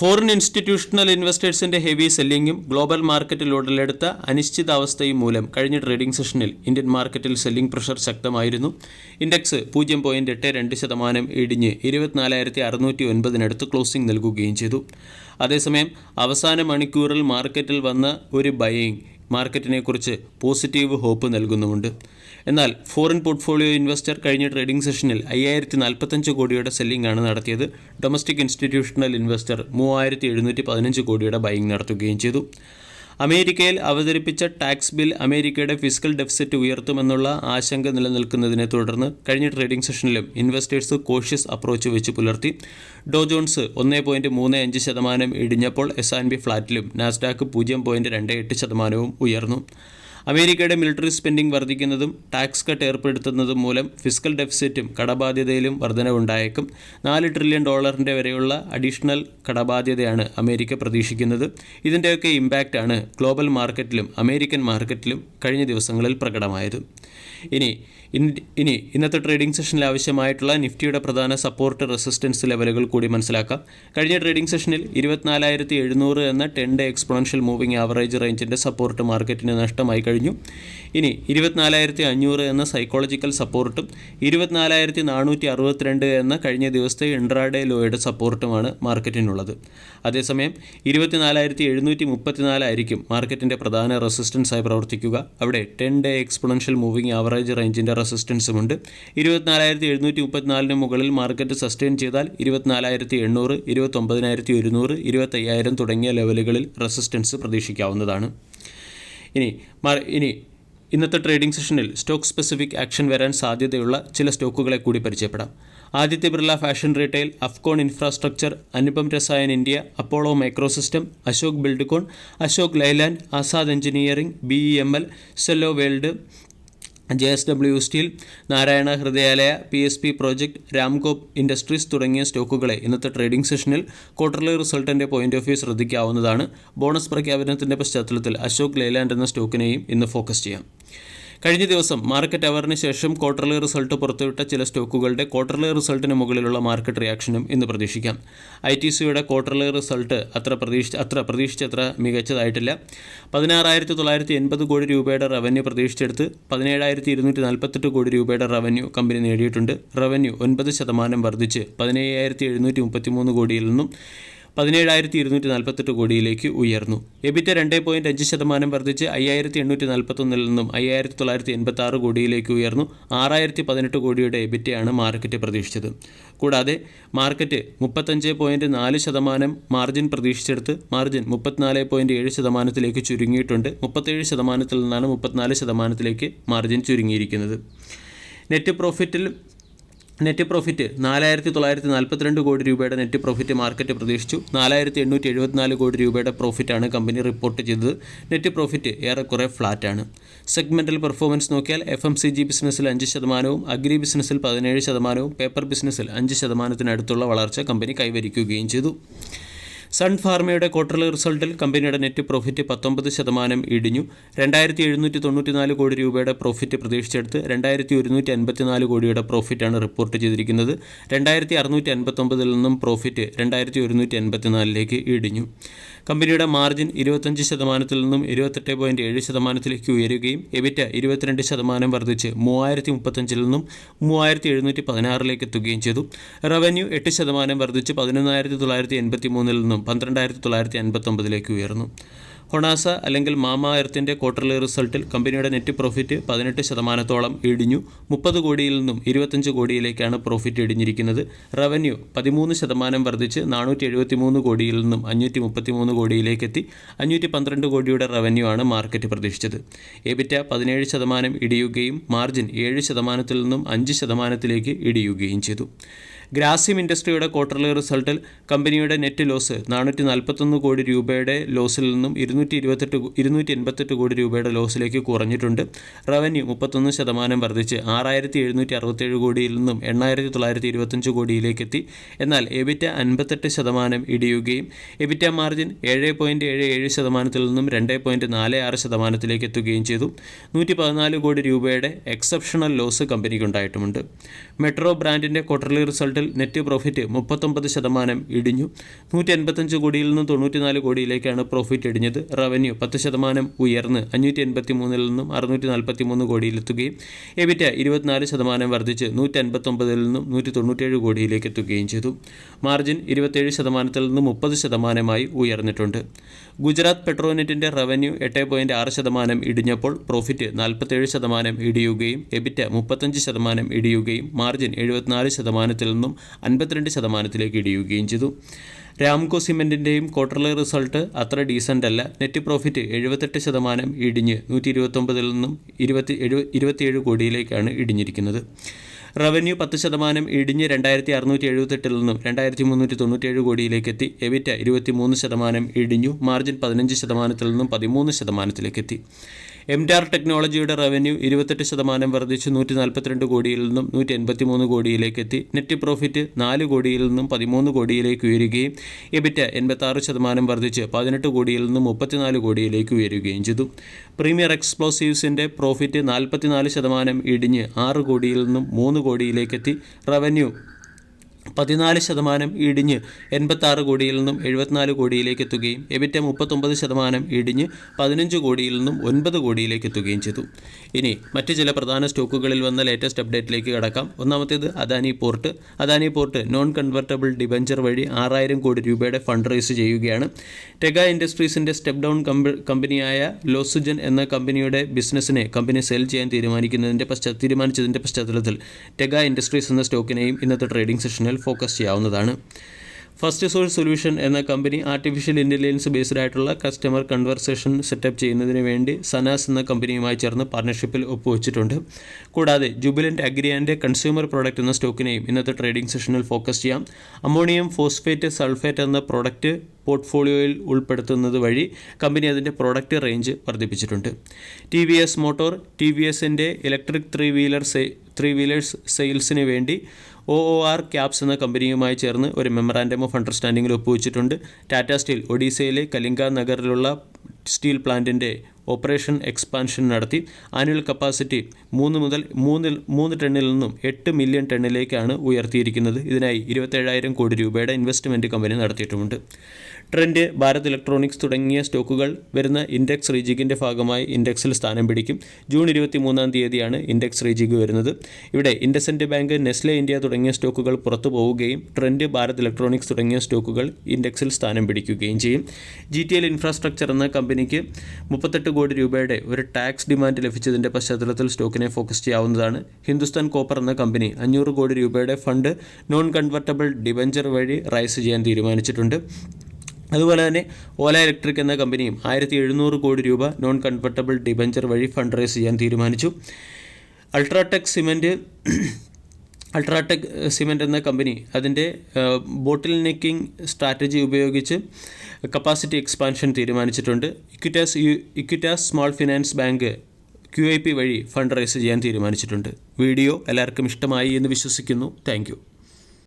Foreign institutional ഇൻവെസ്റ്റേഴ്സിന്റെ heavy സെല്ലിങ്ങും global മാർക്കറ്റിൽ ഉടലെടുത്ത അനിശ്ചിതാവസ്ഥയും മൂലം കഴിഞ്ഞ ട്രേഡിംഗ് സെഷനിൽ ഇന്ത്യൻ മാർക്കറ്റിൽ സെല്ലിംഗ് പ്രഷർ ശക്തമായിരുന്നു. ഇൻഡെക്സ് 0.82% ഇടിഞ്ഞ് 24,609 ക്ലോസിംഗ് നൽകുകയും ചെയ്തു. അതേസമയം അവസാന മണിക്കൂറിൽ മാർക്കറ്റിൽ വന്ന ഒരു ബയിങ് മാർക്കറ്റിനെക്കുറിച്ച് പോസിറ്റീവ് ഹോപ്പ് നൽകുന്നുമുണ്ട്. എന്നാൽ ഫോറിൻ പോർട്ട്ഫോളിയോ ഇൻവെസ്റ്റർ കഴിഞ്ഞ ട്രേഡിംഗ് സെഷനിൽ 5,045 കോടിയുടെ സെല്ലിംഗ് ആണ് നടത്തിയത്. ഡൊമസ്റ്റിക് ഇൻസ്റ്റിറ്റ്യൂഷണൽ ഇൻവെസ്റ്റർ 3,715 കോടിയുടെ ബയിങ് നടത്തുകയും ചെയ്തു. അമേരിക്കയിൽ അവതരിപ്പിച്ച ടാക്സ് ബിൽ അമേരിക്കയുടെ ഫിസ്ക്കൽ ഡെഫിസിറ്റ് ഉയർത്തുമെന്നുള്ള ആശങ്ക നിലനിൽക്കുന്നതിനെ തുടർന്ന് കഴിഞ്ഞ ട്രേഡിംഗ് സെഷനിലും ഇൻവെസ്റ്റേഴ്സ് കോഷ്യസ് അപ്രോച്ച് വെച്ച് പുലർത്തി. ഡോ ജോൺസ് 1.35% ഇടിഞ്ഞപ്പോൾ S&P ഫ്ലാറ്റിലും നാസ്ഡാക്ക് 0.28% ഉയർന്നു. അമേരിക്കയുടെ മിലിറ്ററി സ്പെൻഡിംഗ് വർദ്ധിക്കുന്നതും ടാക്സ് കട്ട് ഏർപ്പെടുത്തുന്നതും മൂലം ഫിസ്ക്കൽ ഡെഫിസിറ്റും കടബാധ്യതയിലും വർധനവുണ്ടായേക്കും. $4 ട്രില്യൺ വരെയുള്ള അഡീഷണൽ കടബാധ്യതയാണ് അമേരിക്ക പ്രതീക്ഷിക്കുന്നത്. ഇതിൻ്റെയൊക്കെ ഇമ്പാക്റ്റാണ് ഗ്ലോബൽ മാർക്കറ്റിലും അമേരിക്കൻ മാർക്കറ്റിലും കഴിഞ്ഞ ദിവസങ്ങളിൽ പ്രകടമായത്. ഇനി ഇന്നത്തെ ട്രേഡിംഗ് സെഷനിൽ ആവശ്യമായിട്ടുള്ള നിഫ്റ്റിയുടെ പ്രധാന സപ്പോർട്ട് റെസിസ്റ്റൻസ് ലെവലുകൾ കൂടി മനസ്സിലാക്കാം. കഴിഞ്ഞ ട്രേഡിംഗ് സെഷനിൽ 24,700 എന്ന 10-day എക്സ്പോണൻഷ്യൽ മൂവിംഗ് ആവറേജ് റേഞ്ചിൻ്റെ സപ്പോർട്ട് മാർക്കറ്റിന് നഷ്ടമായി കഴിഞ്ഞു. ഇനി 24,500 എന്ന സൈക്കോളജിക്കൽ സപ്പോർട്ടും 24,462 എന്ന കഴിഞ്ഞ ദിവസത്തെ ഇൻട്രാഡേ ലോയുടെ സപ്പോർട്ടുമാണ് മാർക്കറ്റിനുള്ളത്. അതേസമയം 24,734 ആയിരിക്കും മാർക്കറ്റിൻ്റെ പ്രധാന റെസിസ്റ്റൻസായി പ്രവർത്തിക്കുക. അവിടെ 10-day എക്സ്പോണൻഷ്യൽ മൂവിംഗ് ആവറേജ് റേഞ്ചിൻ്റെ റെസിസ്റ്റൻസുമുണ്ട്. 24,734 മുകളിൽ മാർക്കറ്റ് സസ്റ്റെയിൻ ചെയ്താൽ 24,800, 29,100, 25,000 തുടങ്ങിയ ലെവലുകളിൽ റെസിസ്റ്റൻസ് പ്രതീക്ഷിക്കാവുന്നതാണ്. ഇനി ഇന്നത്തെ ട്രേഡിംഗ് സെഷനിൽ സ്റ്റോക്ക് സ്പെസിഫിക് ആക്ഷൻ വരാൻ സാധ്യതയുള്ള ചില സ്റ്റോക്കുകളെ കൂടി പരിചയപ്പെടാം. Aditya Birla fashion retail, Afcons infrastructure, Anupam Rasayan India, Apollo microsystem, Ashok Buildcon, Ashok Leyland, Azad engineering, BEML, Cello world, JSW steel, Narayana Hrudayalaya, PSP project, Ramco industries തുടങ്ങിയ സ്റ്റോക്കുകളെ ഇന്നത്തെ ട്രേഡിംഗ് സെഷനിൽ ക്വാർട്ടർലി റിസൾട്ടിൻ്റെ പോയിന്റ് ഓഫ് വ്യൂ ശ്രദ്ധിക്കാവുന്നതാണ്. ബോണസ് പ്രഖ്യാപനത്തിൻ്റെ പശ്ചാത്തലത്തിൽ അശോക് ലൈലാൻഡ് എന്ന സ്റ്റോക്കിനെയും ഇന്ന് ഫോക്കസ് ചെയ്യാം. കഴിഞ്ഞ ദിവസം മാർക്കറ്റ് അവറിന് ശേഷം ക്വാർട്ടർലി റിസൾട്ട് പുറത്തുവിട്ട ചില സ്റ്റോക്കുകളുടെ ക്വാർട്ടർലി റിസൾട്ടിന് മുകളിലുള്ള മാർക്കറ്റ് റിയാക്ഷനും ഇന്ന് പ്രതീക്ഷിക്കാം. ITCയുടെ ക്വാർട്ടർലി റിസൾട്ട് പ്രതീക്ഷിച്ചത്ര മികച്ചതായിട്ടില്ല. 16,980 കോടി രൂപയുടെ റവന്യൂ പ്രതീക്ഷിച്ചെടുത്ത് 17,248 കോടി രൂപയുടെ റവന്യൂ കമ്പനി നേടിയിട്ടുണ്ട്. റവന്യൂ 9% വർദ്ധിച്ച് 15,733 കോടിയിൽ നിന്നും 17,248 കോടിയിലേക്ക് ഉയർന്നു. എബിറ്റ 2.5% വർദ്ധിച്ച് 5,841 നിന്നും 5,986 കോടിയിലേക്ക് ഉയർന്നു. 6,018 കോടിയുടെ എബിറ്റയാണ് മാർക്കറ്റ് പ്രതീക്ഷിച്ചത്. കൂടാതെ മാർക്കറ്റ് 35.4% മാർജിൻ പ്രതീക്ഷിച്ചെടുത്ത് മാർജിൻ 34.7%ത്തിലേക്ക് ചുരുങ്ങിയിട്ടുണ്ട്. 37%ത്തിൽ നിന്നാണ് 34%ത്തിലേക്ക് മാർജിൻ ചുരുങ്ങിയിരിക്കുന്നത്. നെറ്റ് പ്രോഫിറ്റ് 4,942 കോടി രൂപയുടെ നെറ്റ് പ്രോഫിറ്റ് മാർക്കറ്റ് പ്രതീക്ഷിച്ചു. 4,874 കോടി രൂപയുടെ പ്രോഫിറ്റാണ് കമ്പനി റിപ്പോർട്ട് ചെയ്തത്. നെറ്റ് പ്രോഫിറ്റ് ഏറെക്കുറെ ഫ്ലാറ്റാണ്. സെഗ്മെൻ്റൽ പെർഫോമൻസ് നോക്കിയാൽ FMCG ബിസിനസ്സിൽ 5%, അഗ്രി ബിസിനസ്സിൽ 17%, പേപ്പർ ബിസിനസ്സിൽ 5%-അടുത്തുള്ള വളർച്ച കമ്പനി കൈവരിക്കുകയും ചെയ്തു. സൺ ഫാർമയുടെ ക്വാർട്ടർലി റിസൾട്ടിൽ കമ്പനിയുടെ നെറ്റ് പ്രോഫിറ്റ് 19% ഇടിഞ്ഞു. 2,794 കോടി രൂപയുടെ പ്രോഫിറ്റ് പ്രതീക്ഷിച്ചെടുത്ത് 2,154 കോടിയുടെ പ്രോഫിറ്റാണ് റിപ്പോർട്ട് ചെയ്തിരിക്കുന്നത്. 2,659 നിന്നും പ്രോഫിറ്റ് 2,184 ഇടിഞ്ഞു. കമ്പനിയുടെ മാർജിൻ 25%-ൽ നിന്നും 28.7%-ത്തിലേക്ക് ഉയരുകയും എബിറ്റ 22% വർദ്ധിച്ച് 3,035 നിന്നും 3,716 എത്തുകയും ചെയ്തു. റവന്യൂ 8% വർദ്ധിച്ച് 11,983 നിന്നും 12,959 ഉയർന്നു. ഹൊണാസ അല്ലെങ്കിൽ മാമ എർത്തിൻ്റെ ക്വാർട്ടർലി റിസൾട്ടിൽ കമ്പനിയുടെ നെറ്റ് പ്രോഫിറ്റ് 18%-ഓളം ഇടിഞ്ഞു. 30 കോടിയിൽ നിന്നും 25 കോടിയിലേക്കാണ് പ്രോഫിറ്റ് ഇടിഞ്ഞിരിക്കുന്നത്. റവന്യൂ 13% വർദ്ധിച്ച് 473 കോടിയിൽ നിന്നും 533 കോടിയിലേക്കെത്തി. 512 കോടിയുടെ റവന്യൂ ആണ് മാർക്കറ്റ് പ്രതീക്ഷിച്ചത്. എബിറ്റ 17% ഇടിയുകയും മാർജിൻ 7%-ത്തിൽ നിന്നും 5%-ത്തിലേക്ക് ഇടിയുകയും ചെയ്തു. ഗ്രാസിം ഇൻഡസ്ട്രിയുടെ ക്വാർട്ടർലി റിസൾട്ടിൽ കമ്പനിയുടെ നെറ്റ് ലോസ് 441 കോടി രൂപയുടെ ലോസിൽ നിന്നും 288 കോടി രൂപയുടെ ലോസിലേക്ക് കുറഞ്ഞിട്ടുണ്ട്. റവന്യൂ 31% വർദ്ധിച്ച് 6,767 കോടിയിൽ നിന്നും 8,925 കോടിയിലേക്കെത്തി. എന്നാൽ എബിറ്റ 58% ഇടിയുകയും എബിറ്റ മാർജിൻ 7.77%-ത്തിൽ നിന്നും 2.46%-ത്തിലേക്ക് എത്തുകയും ചെയ്തു. 114 കോടി രൂപയുടെ എക്സെപ്ഷണൽ ലോസ് കമ്പനിക്കുണ്ടായിട്ടുമുണ്ട്. മെട്രോ ബ്രാൻഡിൻ്റെ ക്വാർട്ടർലി റിസൾട്ടിൽ പശ്ചാത്തലത്തിൽ നെറ്റ് പ്രോഫിറ്റ് 39% ഇടിഞ്ഞു. 185 കോടിയിൽ നിന്ന് 94 കോടിയിലേക്കാണ് പ്രോഫിറ്റ് ഇടിഞ്ഞത്. റവന്യൂ 10% ഉയർന്ന് 583 നിന്നും 643 കോടിയിലെത്തുകയും എബിറ്റ 24% വർദ്ധിച്ച് 159 നിന്നും 197 കോടിയിലേക്ക് എത്തുകയും ചെയ്തു. മാർജിൻ 27% നിന്നും 30% ഉയർന്നിട്ടുണ്ട്. ഗുജറാത്ത് പെട്രോനെറ്റിൻ്റെ റവന്യൂ 8.6% ഇടിഞ്ഞപ്പോൾ പ്രോഫിറ്റ് 47% ഇടിയുകയും എബിറ്റ 35% ഇടിയുകയും മാർജിൻ 74% നിന്നും 52% ഇടിയുകയും ചെയ്തു. രാംകോ സിമെൻറ്റിൻ്റെയും ക്വാർട്ടർലി റിസൾട്ട് അത്ര ഡീസൻ്റ് അല്ല. നെറ്റ് പ്രോഫിറ്റ് 78% ഇടിഞ്ഞ് 129 നിന്നും 27 കോടിയിലേക്കാണ് ഇടിഞ്ഞിരിക്കുന്നത്. റവന്യൂ 10% ഇടിഞ്ഞ് 2678 നിന്നും 2397 കോടിയിലേക്കെത്തി. എബിറ്റ 23% ഇടിഞ്ഞു. മാർജിൻ 15% നിന്നും 13%. എംഡാർ ടെക്നോളജിയുടെ റവന്യൂ 28% വർദ്ധിച്ച് 142 കോടിയിൽ നിന്നും 183 കോടിയിലേക്കെത്തി. നെറ്റ് പ്രോഫിറ്റ് 4 കോടിയിൽ നിന്നും 13 കോടിയിലേക്ക് ഉയരുകയും എബിറ്റ 86% വർദ്ധിച്ച് 18 കോടിയിൽ നിന്നും 34 കോടിയിലേക്ക് ഉയരുകയും ചെയ്തു. പ്രീമിയർ എക്സ്പ്ലോസീവ്സിൻ്റെ പ്രോഫിറ്റ് 44% ഇടിഞ്ഞ് 6 കോടിയിൽ നിന്നും 3 കോടിയിലേക്കെത്തി. റവന്യൂ 14% ഇടിഞ്ഞ് 86 കോടിയിൽ നിന്നും 74 കോടിയിലേക്ക് എത്തുകയും എബിറ്റ 39% ഇടിഞ്ഞ് 15 കോടിയിൽ നിന്നും 9 കോടിയിലേക്ക് എത്തുകയും ചെയ്തു. ഇനി മറ്റ് ചില പ്രധാന സ്റ്റോക്കുകളിൽ വന്ന ലേറ്റസ്റ്റ് അപ്ഡേറ്റിലേക്ക് കടക്കാം. ഒന്നാമത്തേത് Adani port. Adani port non convertible debenture വഴി 6000 കോടി രൂപയുടെ ഫണ്ട് റൈസ് ചെയ്യുകയാണ്. ടെഗ ഇൻഡസ്ട്രീസിൻ്റെ സ്റ്റെപ്പ് ഡൗൺ കമ്പനിയായ ലോസുജൻ എന്ന കമ്പനിയുടെ ബിസിനസ്സിനെ കമ്പനി സെൽ ചെയ്യാൻ തീരുമാനിച്ചതിൻ്റെ പശ്ചാത്തലത്തിൽ ടെഗ ഇൻഡസ്ട്രീസ് എന്ന സ്റ്റോക്കിനെയും ഇന്നത്തെ ട്രേഡിംഗ് സെഷനിൽ ഫോക്കസ് ചെയ്യാവുന്നതാണ്. ഫസ്റ്റ് സോഴ്സ് സൊല്യൂഷൻ എന്ന കമ്പനി ആർട്ടിഫിഷ്യൽ ഇൻ്റലിജൻസ് ബേസ്ഡ് ആയിട്ടുള്ള കസ്റ്റമർ കൺവെർസേഷൻ സെറ്റപ്പ് ചെയ്യുന്നതിന് വേണ്ടി സനാസ് എന്ന കമ്പനിയുമായി ചേർന്ന് പാർട്ണർഷിപ്പിൽ ഒപ്പുവെച്ചിട്ടുണ്ട്. കൂടാതെ Jubilant Agri and consumer product എന്ന സ്റ്റോക്കിനെയും ഇന്നത്തെ ട്രേഡിംഗ് സെഷനിൽ ഫോക്കസ് ചെയ്യാം. അമോണിയം ഫോസ്ഫേറ്റ് സൾഫേറ്റ് എന്ന പ്രോഡക്റ്റ് പോർട്ട്ഫോളിയോയിൽ ഉൾപ്പെടുത്തുന്നത് വഴി കമ്പനി അതിൻ്റെ പ്രോഡക്റ്റ് റേഞ്ച് വർദ്ധിപ്പിച്ചിട്ടുണ്ട്. T V S motor T V എസിൻ്റെ ഇലക്ട്രിക് ത്രീ വീലേഴ്സ് സെയിൽസിന് വേണ്ടി OOR ക്യാപ്സ് എന്ന കമ്പനിയുമായി ചേർന്ന് ഒരു മെമ്മറാൻഡം ഓഫ് അണ്ടർസ്റ്റാൻഡിങ്ങിൽ ഒപ്പുവെച്ചിട്ടുണ്ട്. ടാറ്റ സ്റ്റീൽ ഒഡീസയിലെ കലിംഗ നഗറിലുള്ള സ്റ്റീൽ പ്ലാന്റിൻ്റെ ഓപ്പറേഷൻ എക്സ്പാൻഷൻ നടത്തി ആനുവൽ കപ്പാസിറ്റി 3 ടണ്ണിൽ നിന്നും 8 മില്യൺ ടണ്ണിലേക്കാണ് ഉയർത്തിയിരിക്കുന്നത്. ഇതിനായി 27,000 കോടി രൂപയുടെ ഇൻവെസ്റ്റ്മെൻറ്റ് കമ്പനി നടത്തിയിട്ടുമുണ്ട്. ട്രെൻഡ്, ഭാരത് ഇലക്ട്രോണിക്സ് തുടങ്ങിയ സ്റ്റോക്കുകൾ വരുന്ന ഇൻഡെക്സ് റീജിഗിൻ്റെ ഭാഗമായി ഇൻഡെക്സിൽ സ്ഥാനം പിടിക്കും. ജൂൺ 23 ഇൻഡെക്സ് റീജിഗ് വരുന്നത്. ഇവിടെ ഇൻഡസൻഡ് ബാങ്ക്, നെസ്ലെ ഇന്ത്യ തുടങ്ങിയ സ്റ്റോക്കുകൾ പുറത്തു പോവുകയും ട്രെൻഡ്, ഭാരത് ഇലക്ട്രോണിക്സ് തുടങ്ങിയ സ്റ്റോക്കുകൾ ഇൻഡെക്സിൽ സ്ഥാനം പിടിക്കുകയും ചെയ്യും. GTL ഇൻഫ്രാസ്ട്രക്ചർ എന്ന കമ്പനിക്ക് 38 കോടി രൂപയുടെ ഒരു ടാക്സ് ഡിമാൻഡ് ലഭിച്ചതിൻ്റെ പശ്ചാത്തലത്തിൽ സ്റ്റോക്കിനെ ഫോക്കസ് ചെയ്യാവുന്നതാണ്. ഹിന്ദുസ്ഥാൻ കോപ്പർ എന്ന കമ്പനി 500 കോടി രൂപയുടെ ഫണ്ട് നോൺ കൺവെർട്ടബിൾ ഡിബഞ്ചർ വഴി റൈസ് ചെയ്യാൻ തീരുമാനിച്ചിട്ടുണ്ട്. അതുപോലെ തന്നെ ഓല ഇലക്ട്രിക് എന്ന കമ്പനിയും 1700 കോടി രൂപ നോൺ കൺവെർട്ടബിൾ ഡിബഞ്ചർ വഴി ഫണ്ട് റൈസ് ചെയ്യാൻ തീരുമാനിച്ചു. അൾട്രാടെക് സിമെൻറ്റ് എന്ന കമ്പനി അതിൻ്റെ ബോട്ടിൽ നെക്കിംഗ് സ്ട്രാറ്റജി ഉപയോഗിച്ച് കപ്പാസിറ്റി എക്സ്പാൻഷൻ തീരുമാനിച്ചിട്ടുണ്ട്. Equitas small finance bank QIP വഴി ഫണ്ട് റൈസ് ചെയ്യാൻ തീരുമാനിച്ചിട്ടുണ്ട്. വീഡിയോ എല്ലാവർക്കും ഇഷ്ടമായി എന്ന് വിശ്വസിക്കുന്നു. താങ്ക്